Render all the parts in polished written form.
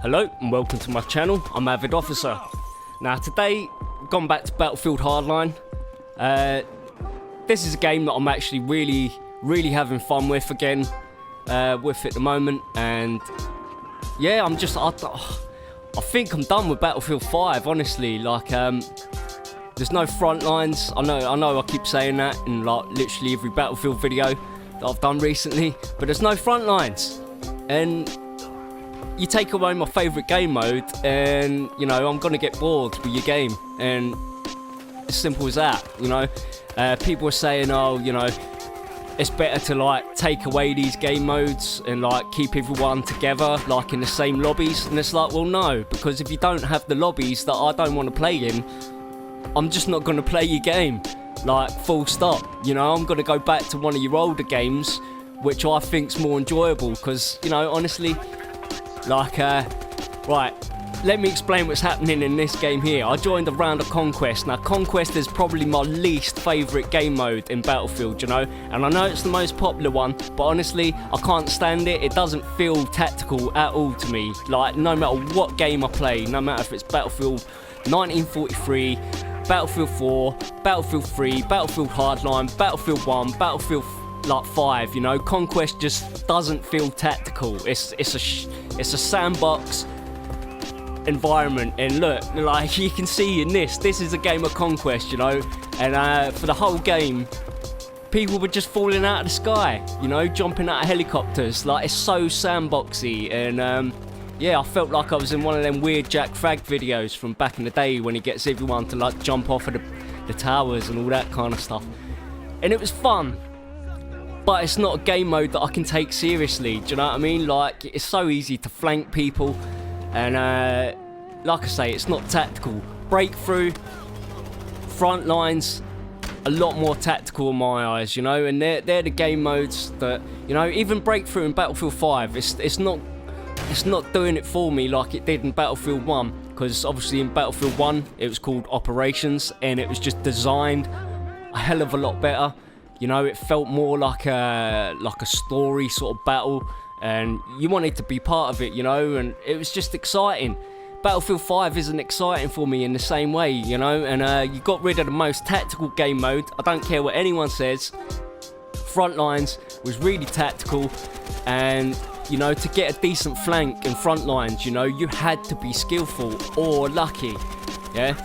Hello and welcome to my channel. I'm Avid Officer. Now today, gone back to Battlefield Hardline. This is a game that I'm actually really having fun with again, with at the moment, and yeah, I think I'm done with Battlefield 5. Honestly, like there's no front lines. I know I keep saying that in like literally every Battlefield video that I've done recently, but there's no front lines, and you take away my favourite game mode and, you know, I'm gonna get bored with your game, and as simple as that, you know. People are saying, oh, you know, it's better to like take away these game modes and like keep everyone together like in the same lobbies, and it's like, well no, because if you don't have the lobbies that I don't want to play in, I'm just not gonna play your game, like full stop. You know, I'm gonna go back to one of your older games which I think's more enjoyable, because, you know, honestly, like, right, let me explain what's happening in this game here. I joined a round of Conquest. Now, Conquest is probably my least favourite game mode in Battlefield, you know, and I know it's the most popular one, but honestly, I can't stand it. It doesn't feel tactical at all to me. Like, no matter what game I play, no matter if it's Battlefield 1943, Battlefield 4, Battlefield 3, Battlefield Hardline, Battlefield 1, Battlefield like 5, you know, Conquest just doesn't feel tactical. It's a sandbox environment, and look, like you can see in this is a game of Conquest, you know, and for the whole game people were just falling out of the sky, you know, jumping out of helicopters. Like, it's so sandboxy, and yeah, I felt like I was in one of them weird Jack Frag videos from back in the day when he gets everyone to like jump off of the towers and all that kind of stuff, and it was fun. But it's not a game mode that I can take seriously, do you know what I mean? Like, it's so easy to flank people, and like I say, it's not tactical. Breakthrough, front lines, a lot more tactical in my eyes, you know, and they're the game modes that, you know, even Breakthrough in Battlefield 5, it's not doing it for me like it did in Battlefield 1, because obviously in Battlefield 1 it was called Operations, and it was just designed a hell of a lot better. You know, it felt more like a story sort of battle, and you wanted to be part of it, you know, and it was just exciting. Battlefield 5 isn't exciting for me in the same way, you know, and you got rid of the most tactical game mode. I don't care what anyone says. Frontlines was really tactical, and, you know, to get a decent flank in front lines, you know, you had to be skillful or lucky, yeah?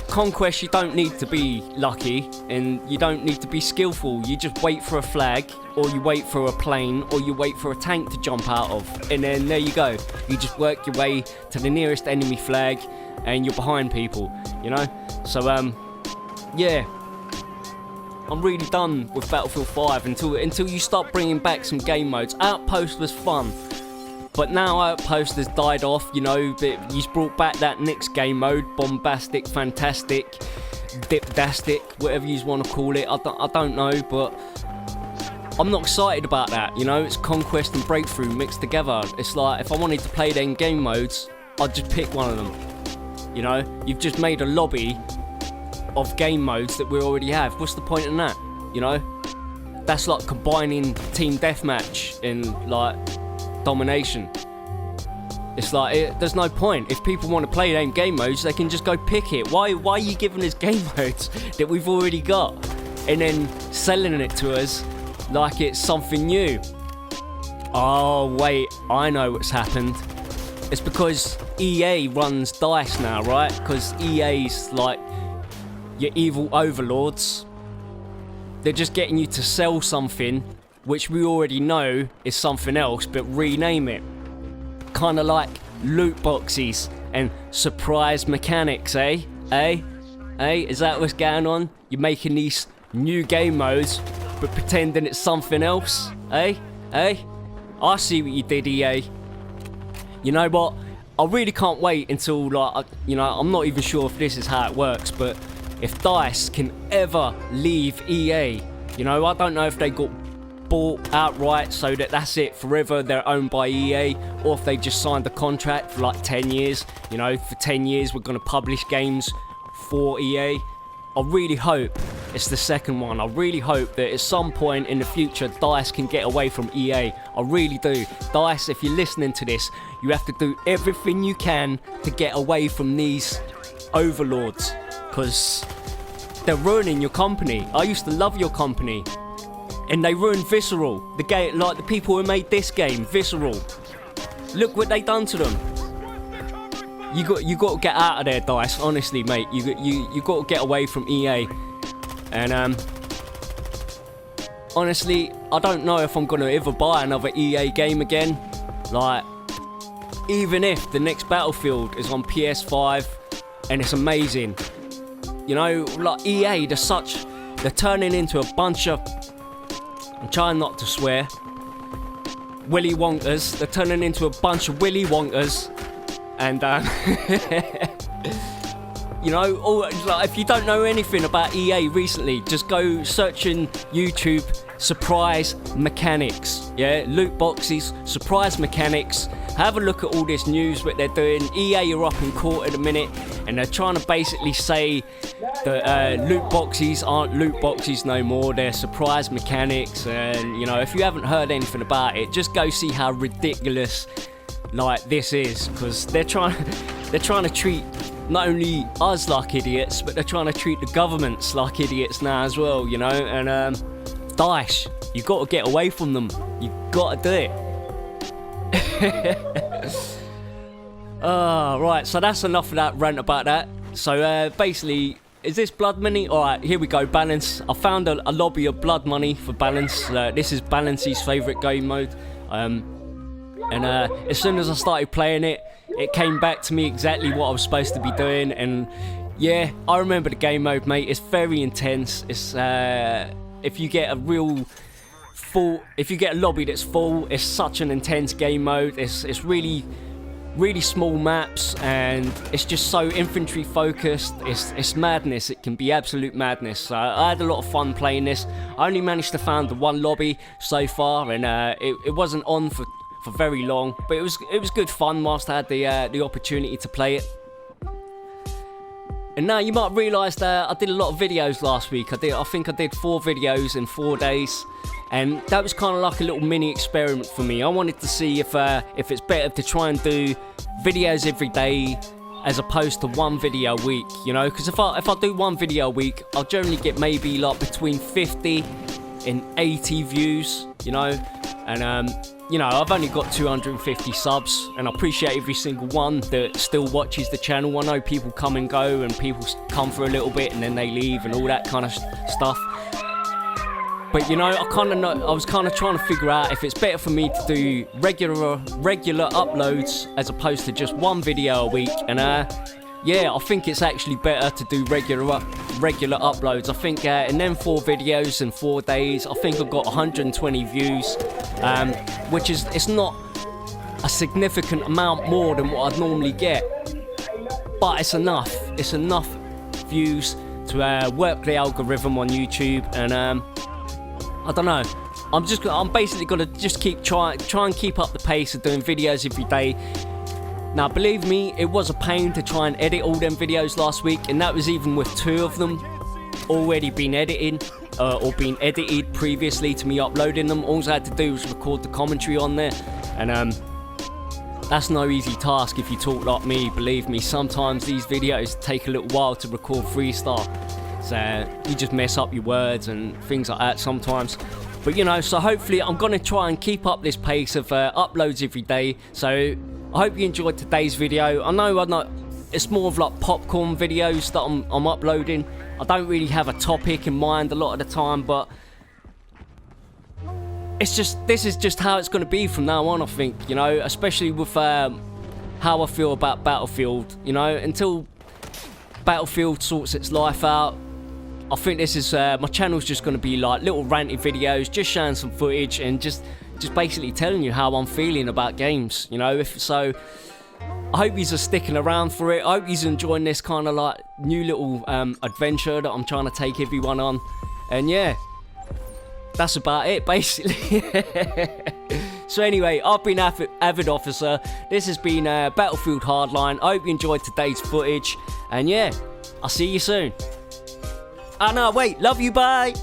Conquest, you don't need to be lucky, and you don't need to be skillful. You just wait for a flag, or you wait for a plane, or you wait for a tank to jump out of, and then there you go. You just work your way to the nearest enemy flag, and you're behind people, you know? So, yeah. I'm really done with Battlefield 5 until you start bringing back some game modes. Outpost was fun, but now Outpost has died off, you know. But he's brought back that next game mode, bombastic, fantastic, dipdastic, whatever you want to call it. I don't know, but I'm not excited about that, you know. It's Conquest and Breakthrough mixed together. It's like, if I wanted to play them game modes, I'd just pick one of them, you know. You've just made a lobby of game modes that we already have. What's the point in that, you know? That's like combining team deathmatch and like domination. It's like, there's no point. If people want to play them game modes, they can just go pick it. Why are you giving us game modes that we've already got and then selling it to us like it's something new? Oh wait, I know what's happened. It's because EA runs DICE now, right? Because EA's like your evil overlords. They're just getting you to sell something which we already know is something else, but rename it. Kind of like loot boxes and surprise mechanics, eh? Is that what's going on? You're making these new game modes, but pretending it's something else, eh? I see what you did, EA. You know what? I really can't wait until, like, you know, I'm not even sure if this is how it works, but if DICE can ever leave EA, you know, I don't know if they got bought outright so that's it forever, they're owned by EA, or if they just signed a contract for like 10 years, you know, for 10 years we're going to publish games for EA. I really hope it's the second one. I really hope that at some point in the future, DICE can get away from EA. I really do. DICE, if you're listening to this, you have to do everything you can to get away from these overlords, because they're ruining your company. I used to love your company, and they ruined Visceral, the game, like the people who made this game, Visceral. Look what they done to them. You got to get out of there, DICE. Honestly, mate, you got to get away from EA. And honestly, I don't know if I'm gonna ever buy another EA game again. Like, even if the next Battlefield is on PS5 and it's amazing, you know, like EA, they're turning into a bunch of, I'm trying not to swear, Willy Wonkers. They're turning into a bunch of Willy Wonkers, and you know, like, if you don't know anything about EA recently, just go search in YouTube surprise mechanics. Yeah, loot boxes, surprise mechanics. Have a look at all this news what they're doing. EA are up in court at the minute, and they're trying to basically say that loot boxes aren't loot boxes no more. They're surprise mechanics. And you know, if you haven't heard anything about it, just go see how ridiculous like this is, because they're trying to treat not only us like idiots, but they're trying to treat the governments like idiots now as well, you know. And DICE, you got to get away from them. You got to do it. Right, so that's enough of that rant about that. So basically, is this blood money? Alright, here we go, balance. I found a lobby of blood money for balance. This is Balance's favourite game mode. And as soon as I started playing it, it came back to me exactly what I was supposed to be doing. And yeah, I remember the game mode, mate. It's very intense. It's if you get a lobby that's full, it's such an intense game mode. It's really small maps, and it's just so infantry focused. It's madness. It can be absolute madness. So I had a lot of fun playing this. I only managed to find the one lobby so far, and it wasn't on for very long, but it was good fun whilst I had the opportunity to play it. And now you might realise that I did a lot of videos last week. I think I did 4 videos in 4 days, and that was kind of like a little mini experiment for me. I wanted to see if it's better to try and do videos every day as opposed to one video a week, you know, because if I do one video a week, I'll generally get maybe like between 50 and 80 views, you know. And you know, I've only got 250 subs, and I appreciate every single one that still watches the channel. I know people come and go, and people come for a little bit and then they leave and all that kind of stuff. But you know, I was kind of trying to figure out if it's better for me to do regular uploads as opposed to just one video a week. And yeah, I think it's actually better to do regular uploads. I think in them 4 videos in 4 days, I think I've got 120 views, which is, it's not a significant amount more than what I'd normally get, but it's enough. It's enough views to work the algorithm on YouTube. And I don't know. I'm basically gonna just try and keep up the pace of doing videos every day. Now, believe me, it was a pain to try and edit all them videos last week, and that was even with 2 of them already been edited or been edited previously to me uploading them. All I had to do was record the commentary on there, and that's no easy task if you talk like me. Believe me, sometimes these videos take a little while to record freestyle, so you just mess up your words and things like that sometimes. But you know, so hopefully I'm gonna try and keep up this pace of uploads every day. So I hope you enjoyed today's video. I know it's more of like popcorn videos that I'm uploading. I don't really have a topic in mind a lot of the time, but this is just how it's going to be from now on, I think, you know, especially with how I feel about Battlefield, you know, until Battlefield sorts its life out. I think this is my channel's just going to be like little ranty videos, just showing some footage and just basically telling you how I'm feeling about games, you know. So I hope you're sticking around for it. I hope you're enjoying this kind of like new little adventure that I'm trying to take everyone on. And yeah, that's about it basically. So anyway, I've been Avid Officer. This has been Battlefield Hardline. I hope you enjoyed today's footage, and yeah, I'll see you soon. Oh no, wait, love you, bye.